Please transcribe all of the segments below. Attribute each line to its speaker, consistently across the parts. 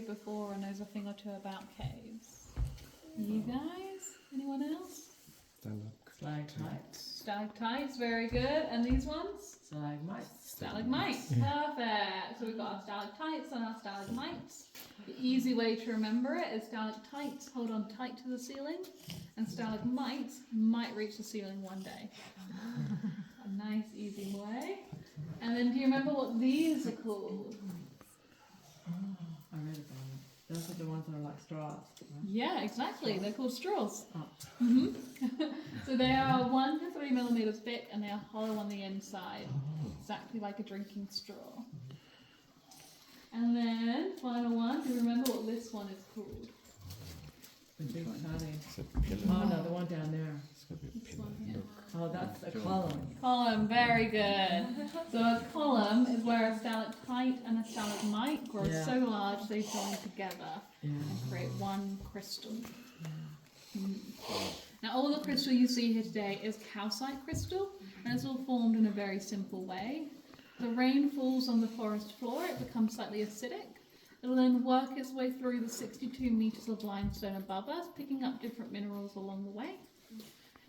Speaker 1: cave before and knows a thing or two about caves? You guys? Anyone else?
Speaker 2: Stalactites.
Speaker 1: Stalactites, very good. And these ones?
Speaker 2: Stalagmites.
Speaker 1: Stalagmites, perfect. So we've got our stalactites and our stalagmites. The easy way to remember it is stalactites hold on tight to the ceiling, and stalagmites might reach the ceiling one day. A nice, easy way. And then do you remember what these are called?
Speaker 2: I read about it. Those are the ones that are like straws. Right?
Speaker 1: Yeah, exactly. They're called straws.
Speaker 2: Oh.
Speaker 1: So they are 1 to 3 millimeters thick, and they are hollow on the inside, exactly like a drinking straw. And then, final one, do you remember what this one is called?
Speaker 2: The big patty. Oh no, the one down there.
Speaker 1: This one here.
Speaker 2: Oh, that's a column.
Speaker 1: Column, very good. So a column is where a stalactite and a stalagmite grow so large they join together and create one crystal. Now all the crystal you see here today is calcite crystal, and it's all formed in a very simple way. The rain falls on the forest floor, it becomes slightly acidic. It will then work its way through the 62 metres of limestone above us, picking up different minerals along the way.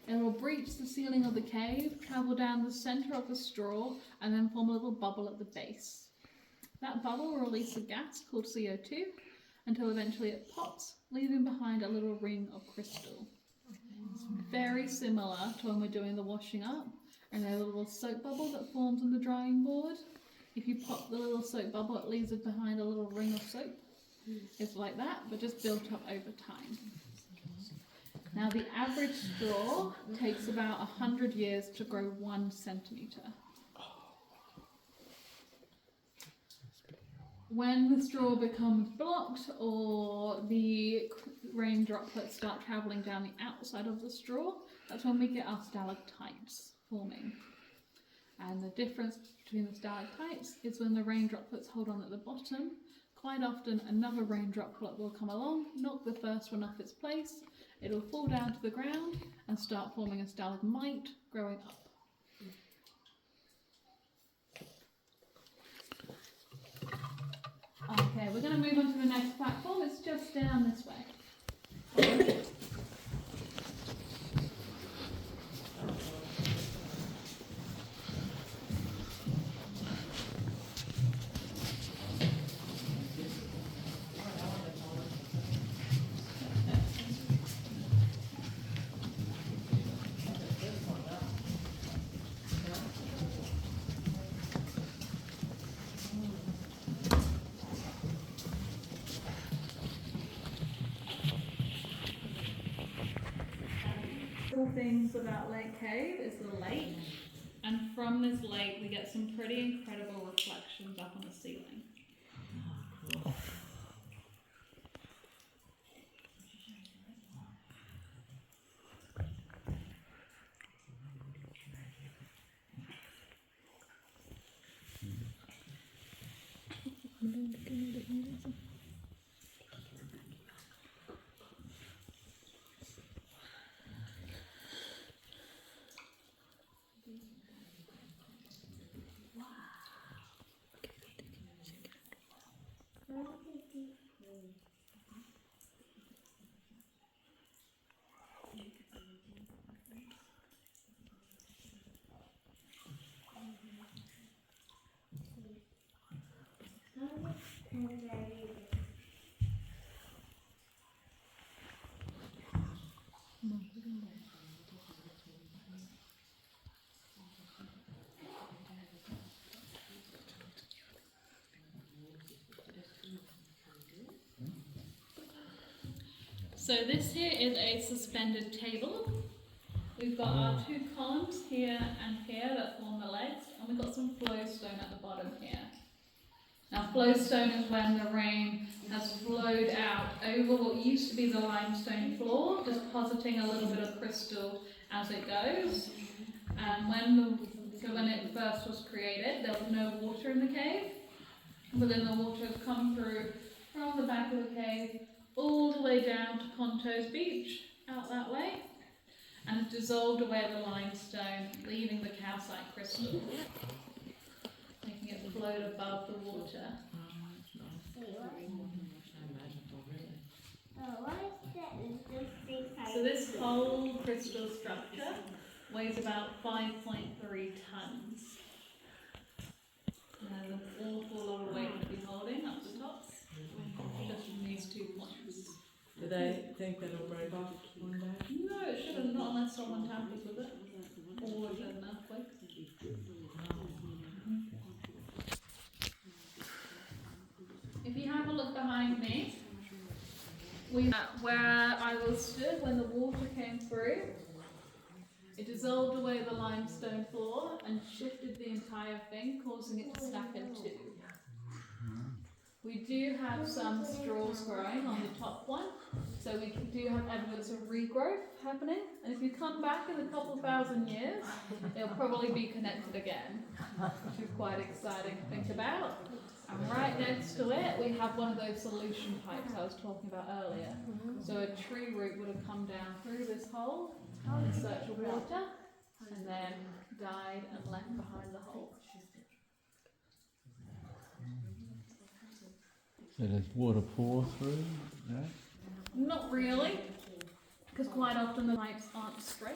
Speaker 1: It will breach the ceiling of the cave, travel down the centre of the straw, and then form a little bubble at the base. That bubble will release a gas called CO2 until eventually it pops, leaving behind a little ring of crystal. It's very similar to when we're doing the washing up, and there's a little soap bubble that forms on the drying board. If you pop the little soap bubble, it leaves behind a little ring of soap. It's like that, but just built up over time. Now the average straw takes about 100 years to grow 1 centimetre. When the straw becomes blocked or the rain droplets start travelling down the outside of the straw, that's when we get our stalactites forming. And the difference between the stalactites is when the rain droplets hold on at the bottom. Quite often another rain droplet will come along, knock the first one off its place, it'll fall down to the ground and start forming a stalagmite growing up. Okay, we're going to move on to the next platform. It's just down this way. Things about Lake Cave is the lake, and from this lake we get some pretty incredible reflections up on the ceiling. So this here is a suspended table. We've got our 2 columns here and here that form the legs, and we've got some flowstone at the bottom here. Now flowstone is when the rain has flowed out over what used to be the limestone floor, depositing a little bit of crystal as it goes. And when it first was created, there was no water in the cave, but then the water has come through from the back of the cave all the way down to Ponto's Beach, out that way, and it's dissolved away the limestone, leaving the calcite crystal, making it float above the water. So this whole crystal structure weighs about 5.3 tons. And there's an awful lot of weight to be holding up the top, just from these 2 points.
Speaker 2: Do they think that it'll break off one day?
Speaker 1: No, it shouldn't, not unless someone tampers with it. Or if there's an earthquake. If you have a look behind me, where I was stood when the water came through, it dissolved away the limestone floor and shifted the entire thing, causing it to snap in two. We do have some straws growing on the top one, so we do have evidence of regrowth happening. And if you come back in a couple thousand years, it'll probably be connected again, which is quite exciting to think about. And right next to it, we have one of those solution pipes I was talking about earlier. So a tree root would have come down through this hole in search of water, and then died and left behind the hole.
Speaker 3: So does water pour through that?
Speaker 1: Not really, because quite often the pipes aren't straight,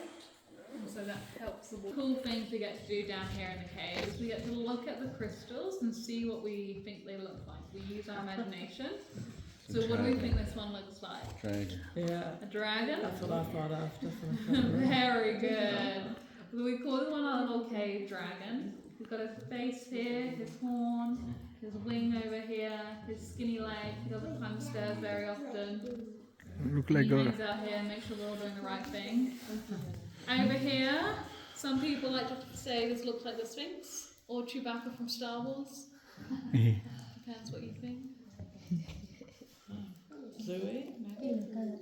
Speaker 1: and so that helps the water. Cool things we get to do down here in the cave is we get to look at the crystals and see what we think they look like. We use our imagination. So what do we think this one looks like?
Speaker 3: Dragon.
Speaker 2: Yeah.
Speaker 1: A dragon?
Speaker 2: That's what I thought of. Definitely.
Speaker 1: Very good. So we call this one our little cave dragon. He's got his face here, his horn, his wing over here, his skinny leg. He doesn't climb stairs very often.
Speaker 3: Look like
Speaker 1: He hangs out here and makes sure we're all doing the right thing. Over here, some people like to say this looks like the Sphinx or Chewbacca from Star Wars. Depends what you think.
Speaker 2: Bluey?
Speaker 1: Maybe.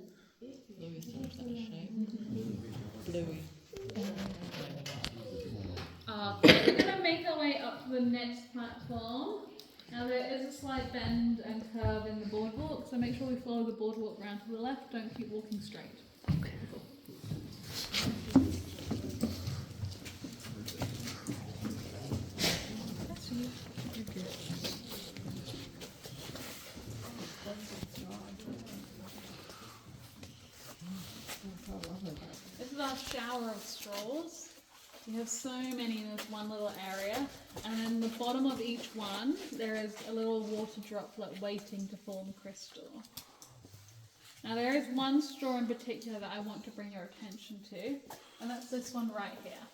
Speaker 2: Bluey seems like a shape. Bluey.
Speaker 1: Okay, we're going to make our way up to the next platform. Now there is a slight bend and curve in the boardwalk, so make sure we follow the boardwalk round to the left, don't keep walking straight. Okay. This is our shower of straws. We have so many in this one little area, and in the bottom of each one there is a little water droplet waiting to form crystal. Now there is one straw in particular that I want to bring your attention to, and that's this one right here.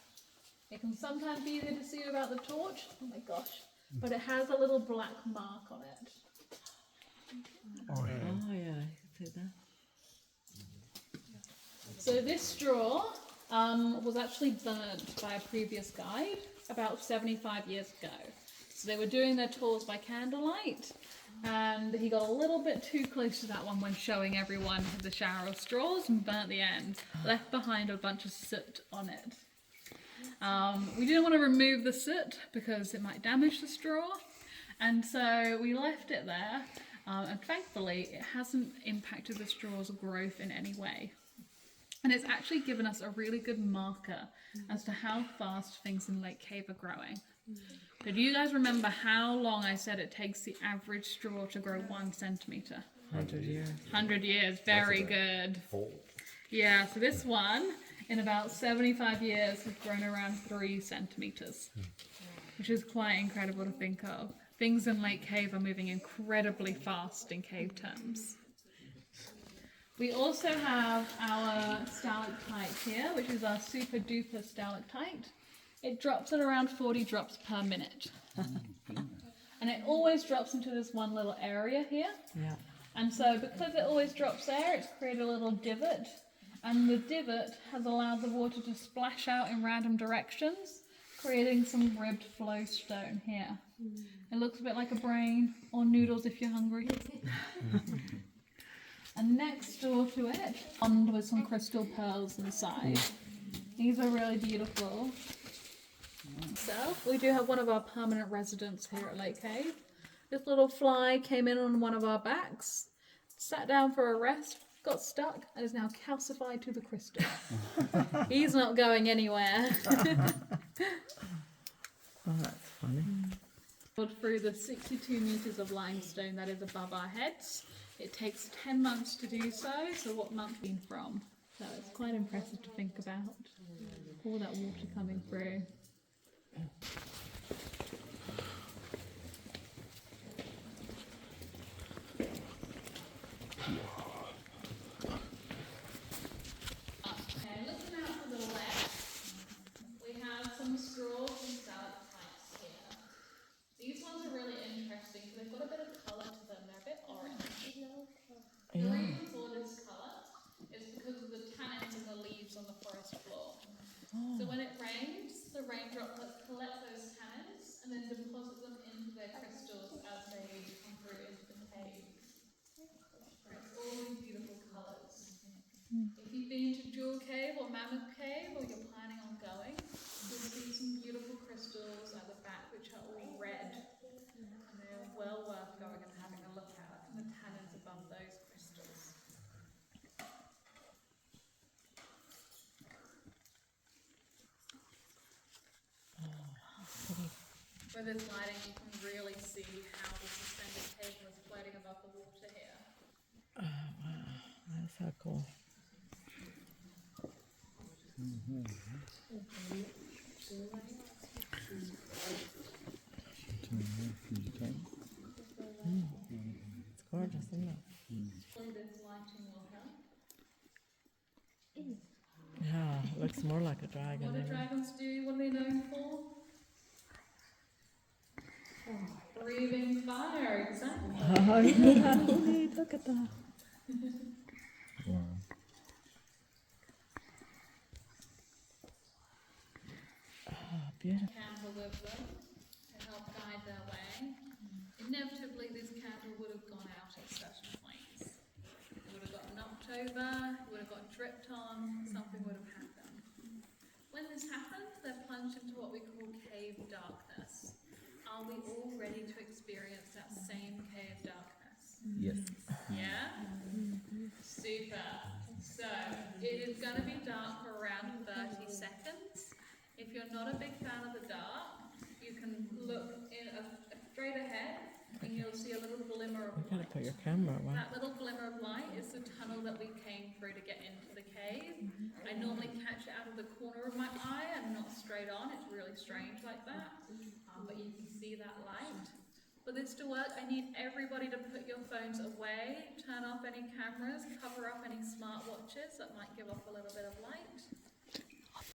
Speaker 1: It can sometimes be easier to see without the torch, oh my gosh, but it has a little black mark on it.
Speaker 2: Oh yeah, I can see that.
Speaker 1: So this straw was actually burnt by a previous guide about 75 years ago. So they were doing their tours by candlelight, and he got a little bit too close to that one when showing everyone the shower of straws and burnt the end, left behind a bunch of soot on it. We didn't want to remove the soot because it might damage the straw, and so we left it there, and thankfully it hasn't impacted the straw's growth in any way. And it's actually given us a really good marker as to how fast things in Lake Cave are growing. So do you guys remember how long I said it takes the average straw to grow 1 centimetre?
Speaker 2: 100 years.
Speaker 1: 100 years, very good. Yeah, so this one, in about 75 years, has grown around 3 centimetres, which is quite incredible to think of. Things in Lake Cave are moving incredibly fast in cave terms. We also have our stalactite here, which is our super duper stalactite. It drops at around 40 drops per minute. And it always drops into this one little area here.
Speaker 2: Yeah.
Speaker 1: And so because it always drops there, it's created a little divot. And the divot has allowed the water to splash out in random directions, creating some ribbed flowstone here. It looks a bit like a brain, or noodles if you're hungry. And next door to it, pond with some crystal pearls inside. These are really beautiful. So, we do have one of our permanent residents here at Lake Cave. This little fly came in on one of our backs, sat down for a rest, got stuck, and is now calcified to the crystal. He's not going anywhere.
Speaker 2: Oh, that's funny.
Speaker 1: Through the 62 metres of limestone that is above our heads. It takes 10 months to do so, so what month been from? So it's quite impressive to think about all that water coming through. Okay, looking out to the left, we have some straws and stalactites here. These ones are really interesting because they've got a bit of colour to them, they're a bit orange. The reason for this colour is because of the tannins in the leaves on the forest floor. So when it rains, the rain droplets collect those tannins and then deposit them into their crystals as they come through into the caves. It's all these beautiful colours. If you've been to Jewel Cave or Mammoth Cave, or you're planning on going, you'll see some beautiful crystals at the back which are all red. And they're well worth going and having a look at, and the tannins above those crystals. With this lighting, you can really see how the suspended cave was floating above the water here.
Speaker 2: Oh, wow. That's so cool. It's gorgeous, isn't it?
Speaker 1: Hopefully this lighting will help.
Speaker 2: Yeah, it looks more like a dragon.
Speaker 1: What do
Speaker 2: even.
Speaker 1: dragons do? What are they known for? Breathing fire, exactly.
Speaker 2: Oh, yeah, look at that.
Speaker 3: Wow.
Speaker 2: Oh, beautiful.
Speaker 1: Candle with them to help guide their way. Inevitably, this candle would have gone out at certain points. It would have got knocked over, it would have got dripped on, something would have happened. When this happens, they're plunged into what we call cave darkness. Are we all ready to experience that same cave darkness?
Speaker 3: Yes.
Speaker 1: Yeah? Super. So, it is going to be dark for around 30 seconds. If you're not a big fan of the dark, you can look in straight ahead and you'll see a little glimmer of
Speaker 2: You gotta
Speaker 1: light.
Speaker 2: put your camera away.
Speaker 1: That little glimmer of light is the tunnel that we came through to get into the cave. I normally catch it out of the corner of my eye and not straight on. It's really strange like that. But you can see that light. For this to work, I need everybody to put your phones away, turn off any cameras, cover up any smartwatches that might give off a little bit of light.